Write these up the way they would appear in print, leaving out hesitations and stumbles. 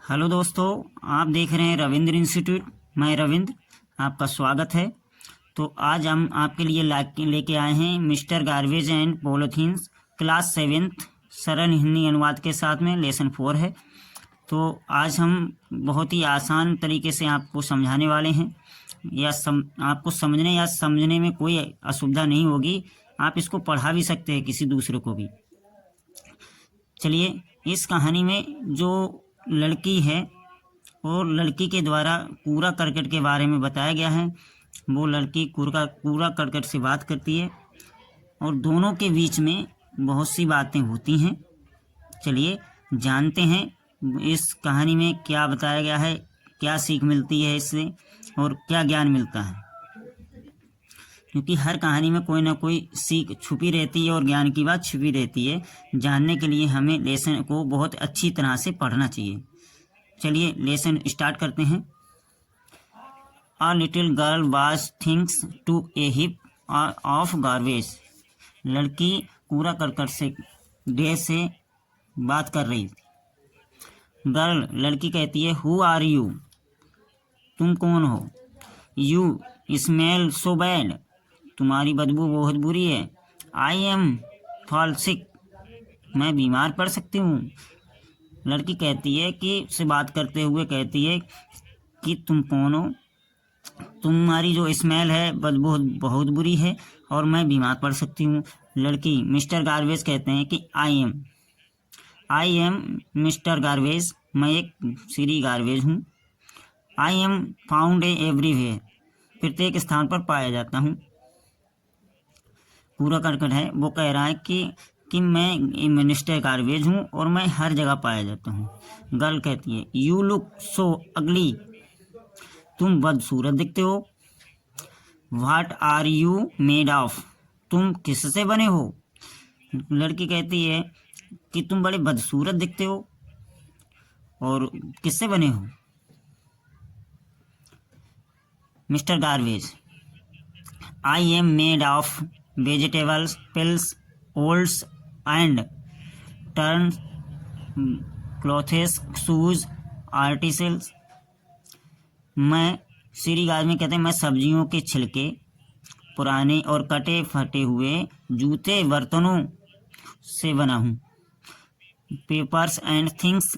Hello दोस्तों, आप देख रहे हैं रविंद्र इंस्टीट्यूट। मैं रविंद्र, आपका स्वागत है। तो आज हम आपके लिए लेके आए हैं mister garbage and polythenes class 7th सरल हिंदी अनुवाद के साथ में लेसन 4 है। तो आज हम बहुत ही आसान तरीके से आपको समझाने वाले हैं। आपको समझने या समझने में कोई असुविधा नहीं होगी। आप इसको पढ़ा भी सकते हैं किसी दूसरे को भी। चलिए, इस कहानी में जो लड़की है और लड़की के द्वारा कूड़ा करकट के बारे में बताया गया है। वो लड़की कूड़ा करकट से बात करती है और दोनों के बीच में बहुत सी बातें होती हैं। चलिए जानते हैं इस कहानी में क्या बताया गया है, क्या सीख मिलती है इससे और क्या ज्ञान मिलता है। क्योंकि हर कहानी में कोई ना कोई सीख छुपी रहती है और ज्ञान की बात छुपी रहती है। जानने के लिए हमें लेसन को बहुत अच्छी तरह से पढ़ना चाहिए। चलिए लेसन स्टार्ट करते हैं। A little girl was thinks to a heap of garbage। लड़की कूड़ा करकट से ढेर से बात कर रही थी। गर्ल लड़की कहती है, हु आर यू, तुम कौन हो। यू स्मेल सो बैड, तुम्हारी बदबू बहुत बुरी है। आई एम फॉल सिक, मैं बीमार पड़ सकती हूँ। लड़की कहती है कि से बात करते हुए कहती है कि तुम कौन हो, तुम्हारी जो स्मेल है बदबू बहुत बुरी है और मैं बीमार पड़ सकती हूँ। लड़की मिस्टर गार्बेज कहते हैं कि आई एम मिस्टर गार्बेज, मैं एक श्री गार्बेज हूँ। आई एम फाउंड एवरीवेयर, प्रत्येक स्थान पर पाया जाता हूँ। कूड़ा करकट है वो कह रहा है कि मैं मिस्टर गार्बेज हूँ और मैं हर जगह पाया जाता हूँ। गर्ल कहती है, यू लुक सो अगली, तुम बदसूरत दिखते हो। What are you made of, तुम किससे बने हो। लड़की कहती है कि तुम बड़े बदसूरत दिखते हो और किससे बने हो। Mister garbage, I M made of vegetables, pills, olds and turn, clothes, shoes, articles. मैं श्री गार्बेज में कहते हैं मैं सब्जियों के छिलके, पुराने और कटे फटे हुए जूते बर्तनों से बना हूँ। Papers and things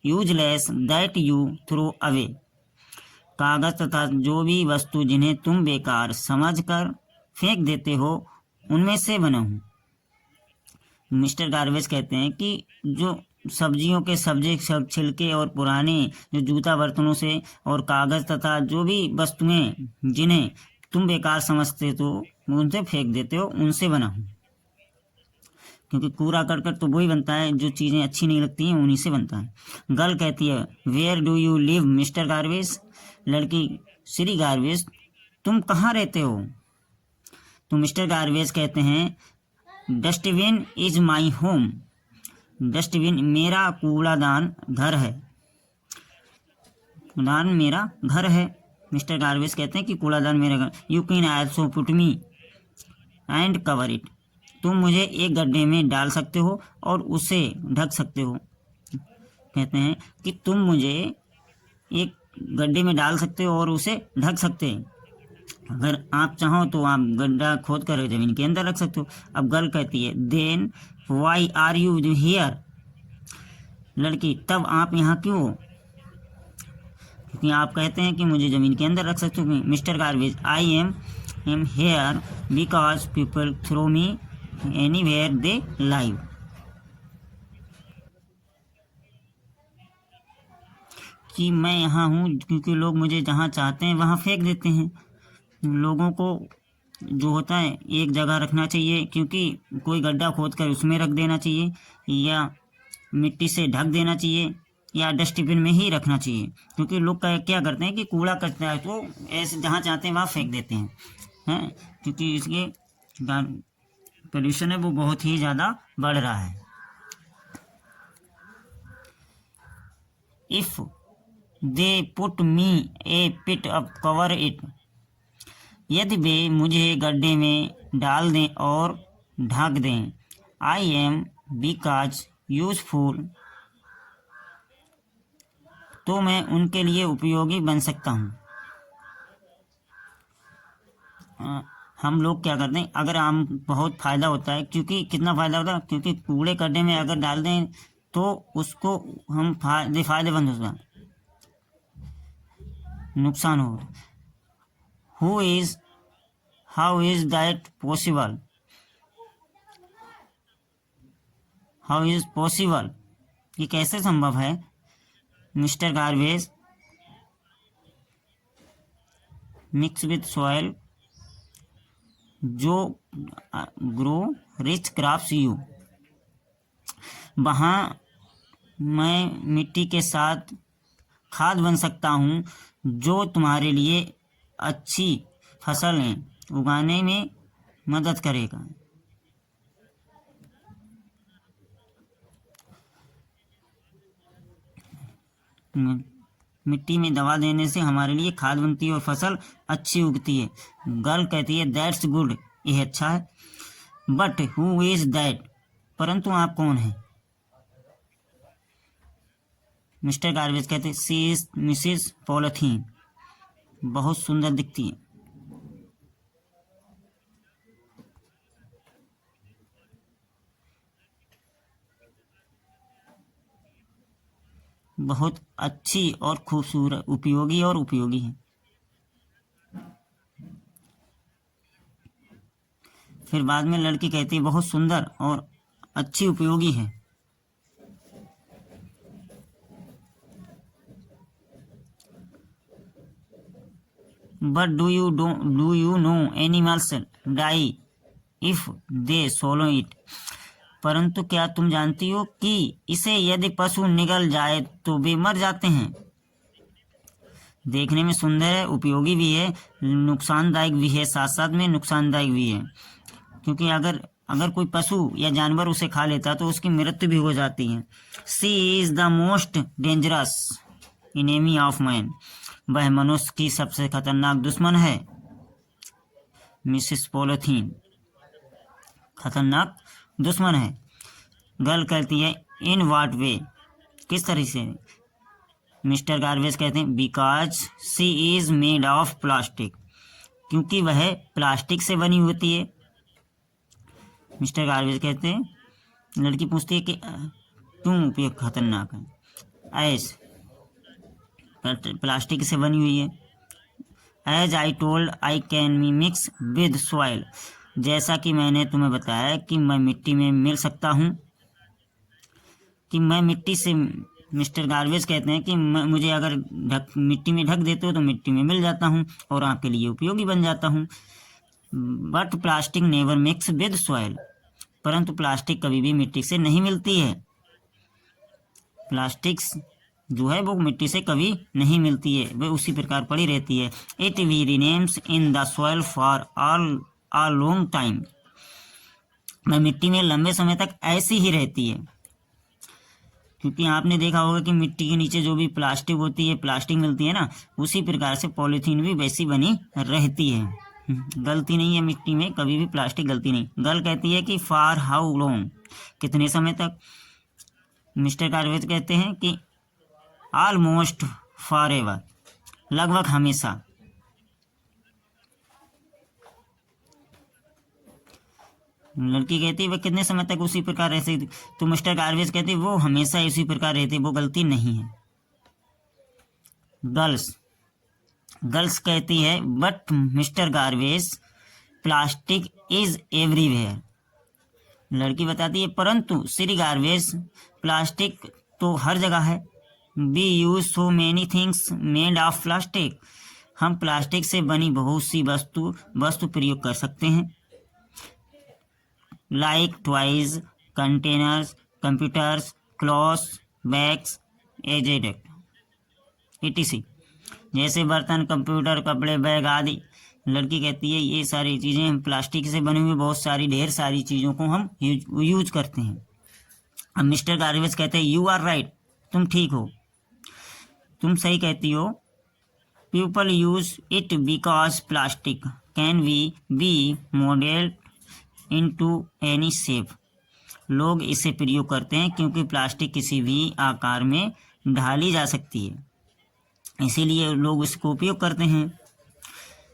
useless that you throw away, कागज तथा जो भी वस्तु जिन्हें तुम बेकार समझकर फेंक देते हो उनमें से बना हूँ। मिस्टर गार्बेज कहते हैं कि जो सब्जियों के सब्जी छिलके और पुराने जो जूता बर्तनों से और कागज तथा जो भी वस्तुएं जिन्हें तुम बेकार समझते तो उनसे फेंक देते हो उनसे बना हूँ। क्योंकि कूड़ा करकट तो वही बनता है जो चीज़ें अच्छी नहीं लगती हैं उन्हीं से बनता है। गर्ल कहती है, where do you live mister garbage. लड़की, श्री गार्बेज तुम कहाँ रहते हो। तो मिस्टर गार्बेज कहते हैं, dustbin is my home, dustbin मेरा कूड़ादान घर है, कूड़ादान मेरा घर है। मिस्टर गार्बेज कहते हैं कि कूड़ादान मेरा घर। You can also put me and cover it, तुम मुझे एक गड्ढे में डाल सकते हो और उसे ढक सकते हो। कहते हैं कि तुम मुझे एक गड्ढे में डाल सकते हो और उसे ढक सकते हैं। अगर आप चाहो तो आप गड्ढा खोद कर जमीन के अंदर रख सकते हो। अब गर्ल कहती है, then why are you here. लड़की, तब आप यहाँ क्यों हो। क्योंकि आप कहते हैं कि मुझे जमीन के अंदर रख सकते हो। Mister garbage, I am here because people throw me anywhere they live. कि मैं यहाँ हूँ क्योंकि लोग मुझे जहाँ चाहते हैं वहाँ फेंक देते हैं। लोगों को जो होता है एक जगह रखना चाहिए, क्योंकि कोई गड्ढा खोद कर उसमें रख देना चाहिए या मिट्टी से ढक देना चाहिए या डस्टबिन में ही रखना चाहिए। क्योंकि लोग क्या करते हैं कि कूड़ा कचरा है तो ऐसे जहाँ चाहते हैं वहाँ फेंक देते हैं क्योंकि इसके पोल्यूशन है वो बहुत ही ज़्यादा बढ़ रहा है। If they put me a pit up cover it, यदि वे मुझे गड्ढे में डाल दें और ढक दें। आई एम बिकॉज यूजफुल तो मैं उनके लिए उपयोगी बन सकता हूँ। हम लोग क्या करते हैं, अगर हम बहुत फ़ायदा होता है, क्योंकि कितना फ़ायदा होता है, क्योंकि कूड़े गड्ढे में अगर डाल दें तो उसको हम फ़ायदेमंद होता है, नुकसान हो। How is that possible? How is possible, ये कैसे संभव है? Mister garbage mix with soil जो ग्रो रिच क्रॉप्स यू, वहाँ मैं मिट्टी के साथ खाद बन सकता हूँ जो तुम्हारे लिए अच्छी फसलें उगाने में मदद करेगा। मिट्टी में दवा देने से हमारे लिए खाद बनती है और फसल अच्छी उगती है। गर्ल कहती है दैट्स गुड, यह अच्छा है। बट हु इज दैट, परंतु आप कौन हैं? मिस्टर गार्बेज कहते हैं सी इज मिसिस पॉलीथीन, बहुत सुंदर दिखती है। बहुत अच्छी और खूबसूरत, उपयोगी और उपयोगी है। फिर बाद में लड़की कहती है बहुत सुंदर और अच्छी उपयोगी है। But do you know animals die if they swallow it, परंतु क्या तुम जानती हो कि इसे यदि पशु निगल जाए तो वे मर जाते हैं। देखने में सुंदर है, उपयोगी भी है, नुकसानदायक भी है, साथ साथ में नुकसानदायक भी है, क्योंकि अगर अगर कोई पशु या जानवर उसे खा लेता तो उसकी मृत्यु भी हो जाती है। Sea is the most dangerous enemy of man, वह मनुष्य की सबसे खतरनाक दुश्मन है। मिसिस पॉलीथीन खतरनाक दुश्मन है। गर्ल कहती है इन वाट वे, किस तरह से? मिस्टर गार्बेज कहते हैं because she is made of plastic, क्योंकि वह प्लास्टिक से बनी होती है। मिस्टर गार्बेज कहते हैं, लड़की पूछती है कि क्यों उपयोग खतरनाक है? एज प्लास्टिक से बनी हुई है। As I told I can be mix with soil, जैसा कि मैंने तुम्हें बताया कि मैं मिट्टी में मिल सकता हूँ, कि मैं मिट्टी से, मिस्टर गार्बेज कहते हैं कि मुझे अगर मिट्टी में ढक देते हो तो मिट्टी में मिल जाता हूँ और आपके लिए उपयोगी बन जाता हूँ। But plastic never mix with soil, परंतु प्लास्टिक कभी भी मिट्टी से नहीं मिलती है। प्लास्टिक जो है वो मिट्टी से कभी नहीं मिलती है, वह उसी प्रकार पड़ी रहती है। It we remains in the soil for all a long time, वह मिट्टी में लंबे समय तक ऐसी ही रहती है। क्योंकि आपने देखा होगा कि मिट्टी के नीचे जो भी प्लास्टिक होती है, प्लास्टिक मिलती है ना, उसी प्रकार से पॉलीथीन भी वैसी बनी रहती है, गलती नहीं है मिट्टी में कभी भी प्लास्टिक, गलती नहीं। गर्ल कहती है कि फॉर हाउ लॉन्ग, कितने समय तक? मिस्टर गार्बेज कहते हैं कि ऑलमोस्ट फॉर एवर, लगभग हमेशा। लड़की कहती है वह कितने समय तक उसी प्रकार रहते, तो मिस्टर गार्बेज कहते हैं वो हमेशा इसी प्रकार रहते, वो गलती नहीं है। गर्ल्स कहती है but mister garbage plastic is everywhere, लड़की बताती है परंतु श्री गार्बेज प्लास्टिक तो हर जगह है। We use so many things made of plastic, हम प्लास्टिक से बनी बहुत सी वस्तु प्रयोग कर सकते हैं। Like toys, containers, computers, clothes, bags, etc, जैसे बर्तन, कंप्यूटर, कपड़े, बैग आदि। लड़की कहती है ये सारी चीज़ें हम प्लास्टिक से बनी हुई बहुत सारी, ढेर सारी चीज़ों को हम यूज करते हैं। अब मिस्टर गार्बेज कहते हैं यू आर राइट, तुम ठीक हो, तुम सही कहती हो। People use it because plastic can be modelled into any shape, लोग इसे प्रयोग करते हैं क्योंकि प्लास्टिक किसी भी आकार में ढाली जा सकती है। इसीलिए लोग इसको उपयोग करते हैं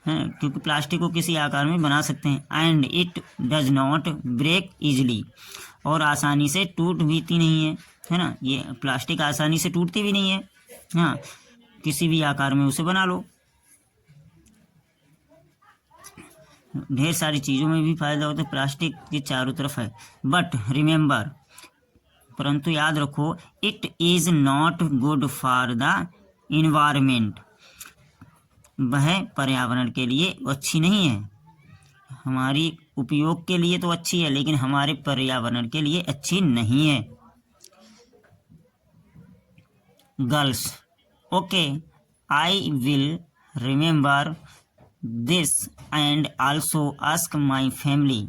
क्योंकि प्लास्टिक को किसी आकार में बना सकते हैं। And it does not break easily, और आसानी से टूटती नहीं है ना। ये प्लास्टिक आसानी से टूटती भी नहीं है। हाँ, किसी भी आकार में उसे बना लो। ढेर सारी चीज़ों में भी फायदा होता है, प्लास्टिक के चारों तरफ है। बट रिमेंबर, परंतु याद रखो, it is not good for the environment, वह पर्यावरण के लिए अच्छी नहीं है। हमारी उपयोग के लिए तो अच्छी है, लेकिन हमारे पर्यावरण के लिए अच्छी नहीं है। Girls, okay, I will remember this and also ask my family.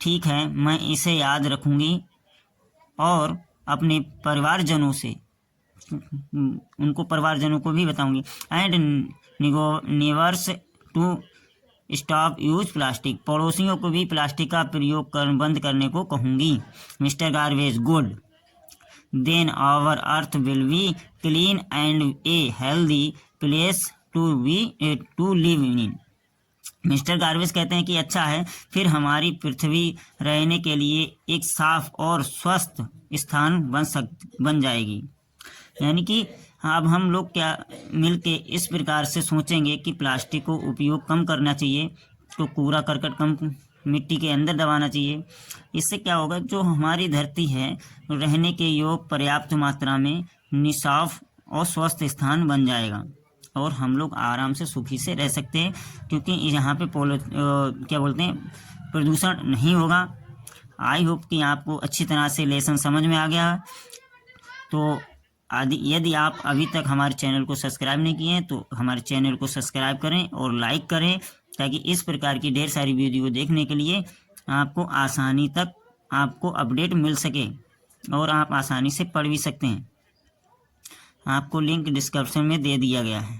ठीक है, मैं इसे याद रखूँगी और अपने परिवारजनों से, उनको परिवारजनों को भी बताऊंगी। And nevers to stop use plastic, पड़ोसियों को भी प्लास्टिक का प्रयोग बंद करने को कहूँगी। Mister garbage, good, then our earth will be clean and a healthy place to live in. Mister garbage कहते हैं कि अच्छा है, फिर हमारी पृथ्वी रहने के लिए एक साफ और स्वस्थ स्थान बन जाएगी। यानी कि अब हम लोग क्या मिलके इस प्रकार से सोचेंगे कि प्लास्टिक को उपयोग कम करना चाहिए, तो कूड़ा करकट कम मिट्टी के अंदर दबाना चाहिए। इससे क्या होगा, जो हमारी धरती है रहने के योग पर्याप्त मात्रा में निसाफ और स्वस्थ स्थान बन जाएगा, और हम लोग आराम से सुखी से रह सकते हैं, क्योंकि यहाँ पे क्या बोलते हैं, प्रदूषण नहीं होगा। आई होप कि आपको अच्छी तरह से लेसन समझ में आ गया। तो यदि आप अभी तक हमारे चैनल को सब्सक्राइब नहीं किए हैं तो हमारे चैनल को सब्सक्राइब करें और लाइक करें, ताकि इस प्रकार की ढेर सारी वीडियो देखने के लिए आपको आसानी तक आपको अपडेट मिल सके, और आप आसानी से पढ़ भी सकते हैं। आपको लिंक डिस्क्रिप्शन में दे दिया गया है।